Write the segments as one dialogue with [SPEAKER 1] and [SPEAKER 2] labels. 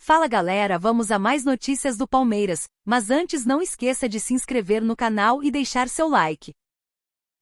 [SPEAKER 1] Fala galera, vamos a mais notícias do Palmeiras, mas antes não esqueça de se inscrever no canal e deixar seu like.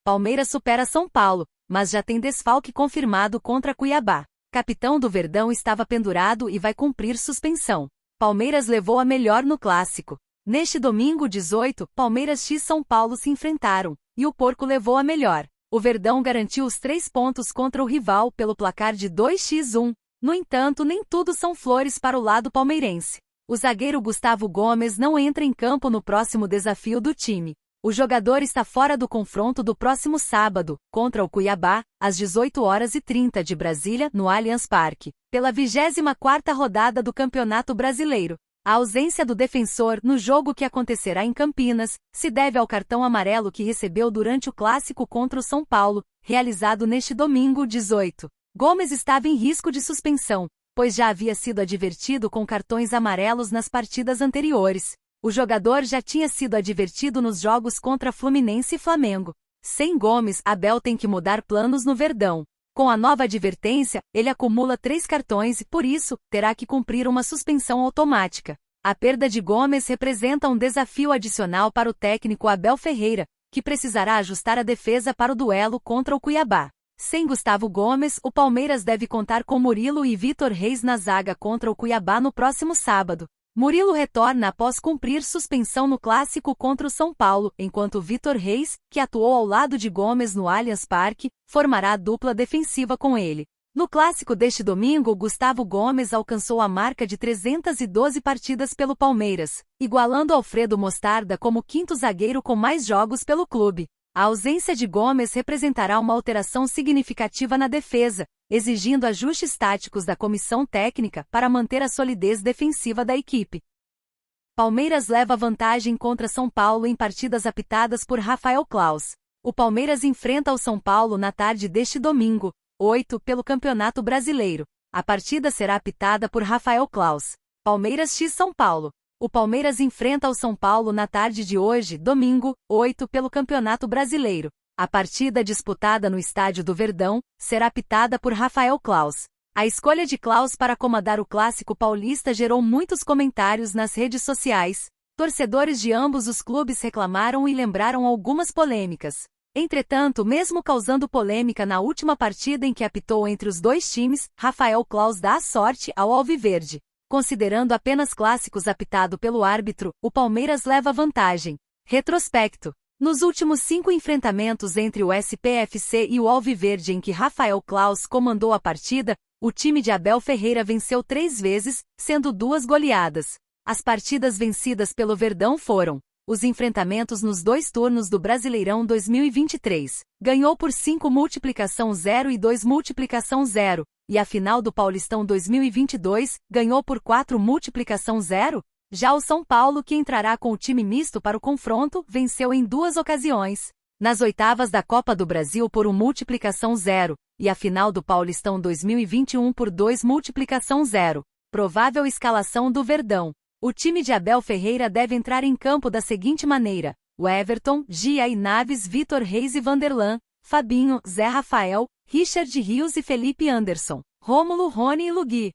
[SPEAKER 1] Palmeiras supera São Paulo, mas já tem desfalque confirmado contra Cuiabá. Capitão do Verdão estava pendurado e vai cumprir suspensão. Palmeiras levou a melhor no clássico. Neste domingo 18, Palmeiras x São Paulo se enfrentaram, e o Porco levou a melhor. O Verdão garantiu os 3 pontos contra o rival pelo placar de 2-1. No entanto, nem tudo são flores para o lado palmeirense. O zagueiro Gustavo Gomes não entra em campo no próximo desafio do time. O jogador está fora do confronto do próximo sábado, contra o Cuiabá, às 18h30 de Brasília, no Allianz Parque, pela 24ª rodada do Campeonato Brasileiro. A ausência do defensor no jogo que acontecerá em Campinas se deve ao cartão amarelo que recebeu durante o clássico contra o São Paulo, realizado neste domingo 18. Gomes estava em risco de suspensão, pois já havia sido advertido com cartões amarelos nas partidas anteriores. O jogador já tinha sido advertido nos jogos contra Fluminense e Flamengo. Sem Gomes, Abel tem que mudar planos no Verdão. Com a nova advertência, ele acumula 3 cartões e, por isso, terá que cumprir uma suspensão automática. A perda de Gomes representa um desafio adicional para o técnico Abel Ferreira, que precisará ajustar a defesa para o duelo contra o Cuiabá. Sem Gustavo Gomes, o Palmeiras deve contar com Murilo e Vitor Reis na zaga contra o Cuiabá no próximo sábado. Murilo retorna após cumprir suspensão no clássico contra o São Paulo, enquanto Vitor Reis, que atuou ao lado de Gomes no Allianz Parque, formará a dupla defensiva com ele. No clássico deste domingo, Gustavo Gomes alcançou a marca de 312 partidas pelo Palmeiras, igualando Alfredo Mostarda como 5º zagueiro com mais jogos pelo clube. A ausência de Gomes representará uma alteração significativa na defesa, exigindo ajustes táticos da comissão técnica para manter a solidez defensiva da equipe. Palmeiras leva vantagem contra São Paulo em partidas apitadas por Rafael Claus. O Palmeiras enfrenta o São Paulo na tarde deste domingo, 8, pelo Campeonato Brasileiro. A partida será apitada por Rafael Claus. Palmeiras x São Paulo. O Palmeiras enfrenta o São Paulo na tarde de hoje, domingo, 8, pelo Campeonato Brasileiro. A partida disputada no Estádio do Verdão será apitada por Rafael Claus. A escolha de Claus para comandar o Clássico Paulista gerou muitos comentários nas redes sociais. Torcedores de ambos os clubes reclamaram e lembraram algumas polêmicas. Entretanto, mesmo causando polêmica na última partida em que apitou entre os dois times, Rafael Claus dá a sorte ao Alviverde. Considerando apenas clássicos apitado pelo árbitro, o Palmeiras leva vantagem. Retrospecto. Nos últimos 5 enfrentamentos entre o SPFC e o Alviverde em que Rafael Claus comandou a partida, o time de Abel Ferreira venceu 3 vezes, sendo 2 goleadas. As partidas vencidas pelo Verdão foram: os enfrentamentos nos 2 turnos do Brasileirão 2023. Ganhou por 5 multiplicação 0 e 2 multiplicação 0. E a final do Paulistão 2022, ganhou por 4 multiplicação 0? Já o São Paulo, que entrará com o time misto para o confronto, venceu em 2 ocasiões. Nas oitavas da Copa do Brasil por 1 multiplicação 0, e a final do Paulistão 2021 por 2 multiplicação 0. Provável escalação do Verdão. O time de Abel Ferreira deve entrar em campo da seguinte maneira: o Everton, Gia e Naves, Vitor Reis e Vanderlan, Fabinho, Zé Rafael, Richard Rios e Felipe Anderson, Rômulo, Rony e Lugui.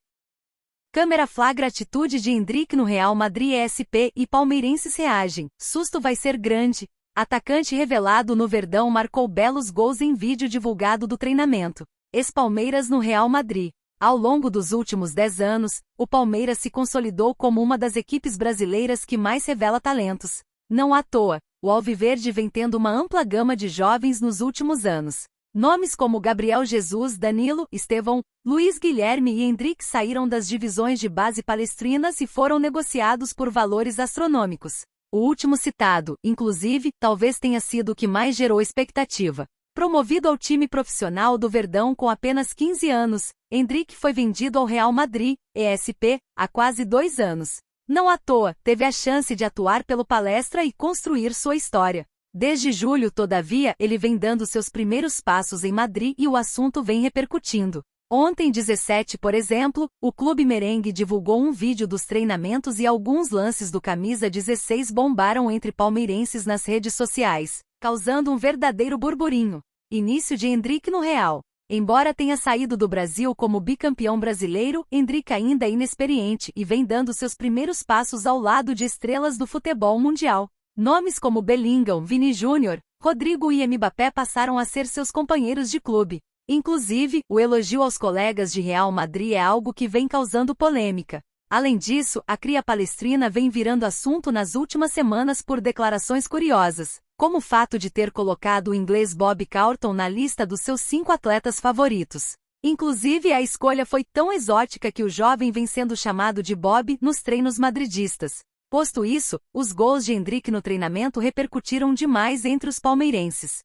[SPEAKER 1] Câmera flagra atitude de Endrick no Real Madrid. ESP e palmeirenses reagem. Susto vai ser grande. Atacante revelado no Verdão marcou belos gols em vídeo divulgado do treinamento. Ex-Palmeiras no Real Madrid. Ao longo dos últimos 10 anos, o Palmeiras se consolidou como uma das equipes brasileiras que mais revela talentos. Não à toa, o Alviverde vem tendo uma ampla gama de jovens nos últimos anos. Nomes como Gabriel Jesus, Danilo, Estevão, Luiz Guilherme e Endrick saíram das divisões de base palestrinas e foram negociados por valores astronômicos. O último citado, inclusive, talvez tenha sido o que mais gerou expectativa. Promovido ao time profissional do Verdão com apenas 15 anos, Endrick foi vendido ao Real Madrid, ESP, há quase 2 anos. Não à toa, teve a chance de atuar pelo Palestra e construir sua história. Desde julho, todavia, ele vem dando seus primeiros passos em Madrid e o assunto vem repercutindo. Ontem, 17, por exemplo, o clube merengue divulgou um vídeo dos treinamentos e alguns lances do camisa 16 bombaram entre palmeirenses nas redes sociais, causando um verdadeiro burburinho. Início de Endrick no Real. Embora tenha saído do Brasil como bicampeão brasileiro, Endrick ainda é inexperiente e vem dando seus primeiros passos ao lado de estrelas do futebol mundial. Nomes como Bellingham, Vini Júnior, Rodrigo e Mbappé passaram a ser seus companheiros de clube. Inclusive, o elogio aos colegas de Real Madrid é algo que vem causando polêmica. Além disso, a cria palestrina vem virando assunto nas últimas semanas por declarações curiosas, como o fato de ter colocado o inglês Bob Charlton na lista dos seus 5 atletas favoritos. Inclusive, a escolha foi tão exótica que o jovem vem sendo chamado de Bob nos treinos madridistas. Posto isso, os gols de Endrick no treinamento repercutiram demais entre os palmeirenses.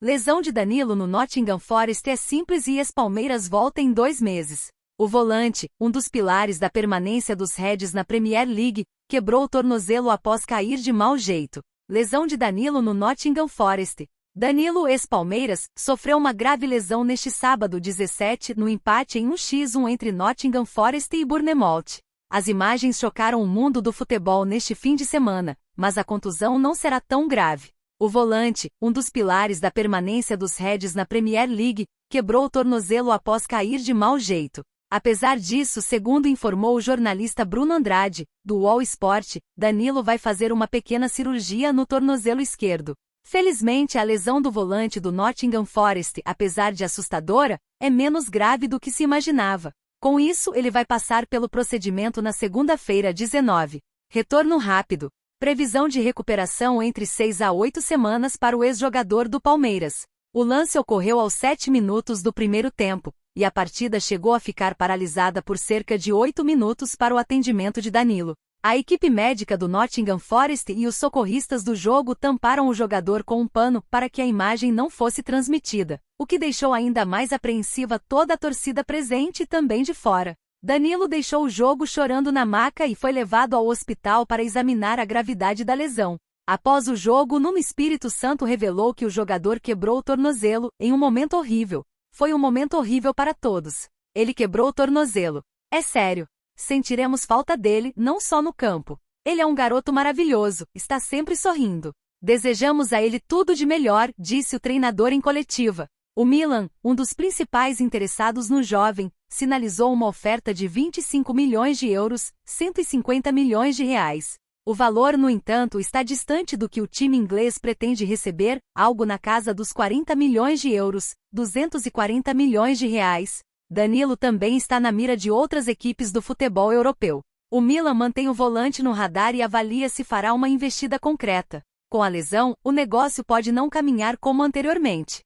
[SPEAKER 1] Lesão de Danilo no Nottingham Forest é simples e ex-Palmeiras volta em 2 meses. O volante, um dos pilares da permanência dos Reds na Premier League, quebrou o tornozelo após cair de mau jeito. Lesão de Danilo no Nottingham Forest. Danilo, ex-Palmeiras, sofreu uma grave lesão neste sábado 17 no empate em 1-1 entre Nottingham Forest e Bournemouth. As imagens chocaram o mundo do futebol neste fim de semana, mas a contusão não será tão grave. O volante, um dos pilares da permanência dos Reds na Premier League, quebrou o tornozelo após cair de mau jeito. Apesar disso, segundo informou o jornalista Bruno Andrade, do UOL Sport, Danilo vai fazer uma pequena cirurgia no tornozelo esquerdo. Felizmente, a lesão do volante do Nottingham Forest, apesar de assustadora, é menos grave do que se imaginava. Com isso, ele vai passar pelo procedimento na segunda-feira 19. Retorno rápido. Previsão de recuperação entre 6 a 8 semanas para o ex-jogador do Palmeiras. O lance ocorreu aos 7 minutos do primeiro tempo, e a partida chegou a ficar paralisada por cerca de 8 minutos para o atendimento de Danilo. A equipe médica do Nottingham Forest e os socorristas do jogo tamparam o jogador com um pano para que a imagem não fosse transmitida, o que deixou ainda mais apreensiva toda a torcida presente e também de fora. Danilo deixou o jogo chorando na maca e foi levado ao hospital para examinar a gravidade da lesão. Após o jogo, Nuno Espírito Santo revelou que o jogador quebrou o tornozelo em um momento horrível. Foi um momento horrível para todos. Ele quebrou o tornozelo. É sério. Sentiremos falta dele, não só no campo. Ele é um garoto maravilhoso, está sempre sorrindo. Desejamos a ele tudo de melhor, disse o treinador em coletiva. O Milan, um dos principais interessados no jovem, sinalizou uma oferta de 25 milhões de euros, 150 milhões de reais. O valor, no entanto, está distante do que o time inglês pretende receber, algo na casa dos 40 milhões de euros, 240 milhões de reais. Danilo também está na mira de outras equipes do futebol europeu. O Milan mantém o volante no radar e avalia se fará uma investida concreta. Com a lesão, o negócio pode não caminhar como anteriormente.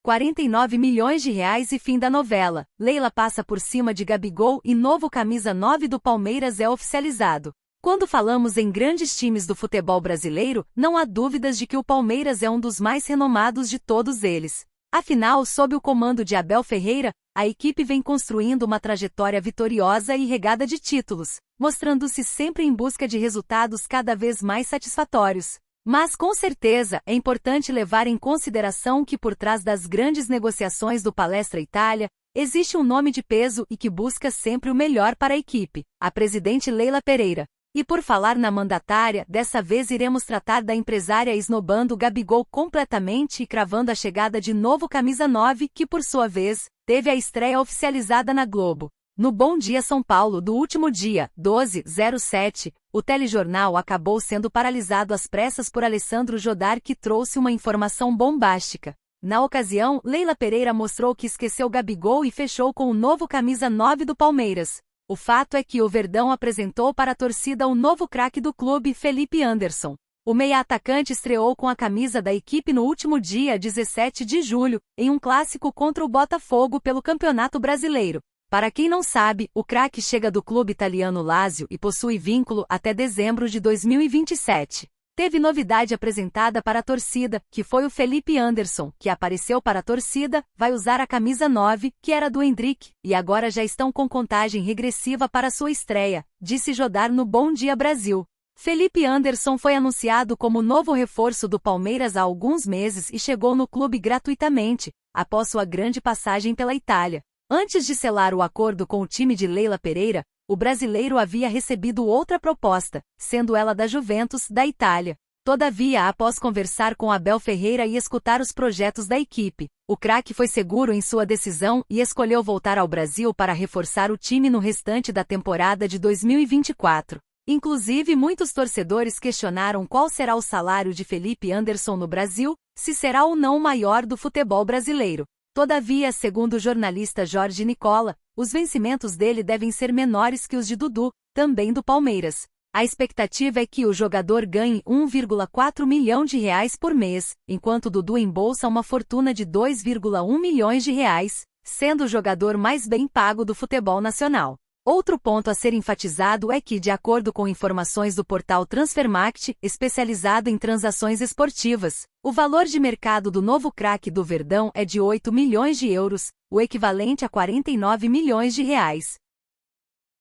[SPEAKER 1] 49 milhões de reais e fim da novela. Leila passa por cima de Gabigol e novo camisa 9 do Palmeiras é oficializado. Quando falamos em grandes times do futebol brasileiro, não há dúvidas de que o Palmeiras é um dos mais renomados de todos eles. Afinal, sob o comando de Abel Ferreira, a equipe vem construindo uma trajetória vitoriosa e regada de títulos, mostrando-se sempre em busca de resultados cada vez mais satisfatórios. Mas, com certeza, é importante levar em consideração que por trás das grandes negociações do Palestra Itália, existe um nome de peso e que busca sempre o melhor para a equipe, a presidente Leila Pereira. E por falar na mandatária, dessa vez iremos tratar da empresária esnobando Gabigol completamente e cravando a chegada de novo camisa 9 que, por sua vez, teve a estreia oficializada na Globo. No Bom Dia São Paulo do último dia, 12/07, o telejornal acabou sendo paralisado às pressas por Alessandro Jodar, que trouxe uma informação bombástica. Na ocasião, Leila Pereira mostrou que esqueceu Gabigol e fechou com o novo camisa 9 do Palmeiras. O fato é que o Verdão apresentou para a torcida o novo craque do clube, Felipe Anderson. O meia-atacante estreou com a camisa da equipe no último dia 17 de julho, em um clássico contra o Botafogo pelo Campeonato Brasileiro. Para quem não sabe, o craque chega do clube italiano Lazio e possui vínculo até dezembro de 2027. Teve novidade apresentada para a torcida, que foi o Felipe Anderson, que apareceu para a torcida, vai usar a camisa 9, que era do Endrick, e agora já estão com contagem regressiva para sua estreia, disse Jodar no Bom Dia Brasil. Felipe Anderson foi anunciado como novo reforço do Palmeiras há alguns meses e chegou no clube gratuitamente, após sua grande passagem pela Itália. Antes de selar o acordo com o time de Leila Pereira, o brasileiro havia recebido outra proposta, sendo ela da Juventus, da Itália. Todavia, após conversar com Abel Ferreira e escutar os projetos da equipe, o craque foi seguro em sua decisão e escolheu voltar ao Brasil para reforçar o time no restante da temporada de 2024. Inclusive, muitos torcedores questionaram qual será o salário de Felipe Anderson no Brasil, se será ou não o maior do futebol brasileiro. Todavia, segundo o jornalista Jorge Nicola, os vencimentos dele devem ser menores que os de Dudu, também do Palmeiras. A expectativa é que o jogador ganhe 1,4 milhão de reais por mês, enquanto Dudu embolsa uma fortuna de 2,1 milhões de reais, sendo o jogador mais bem pago do futebol nacional. Outro ponto a ser enfatizado é que, de acordo com informações do portal Transfermarkt, especializado em transações esportivas, o valor de mercado do novo craque do Verdão é de 8 milhões de euros, o equivalente a 49 milhões de reais.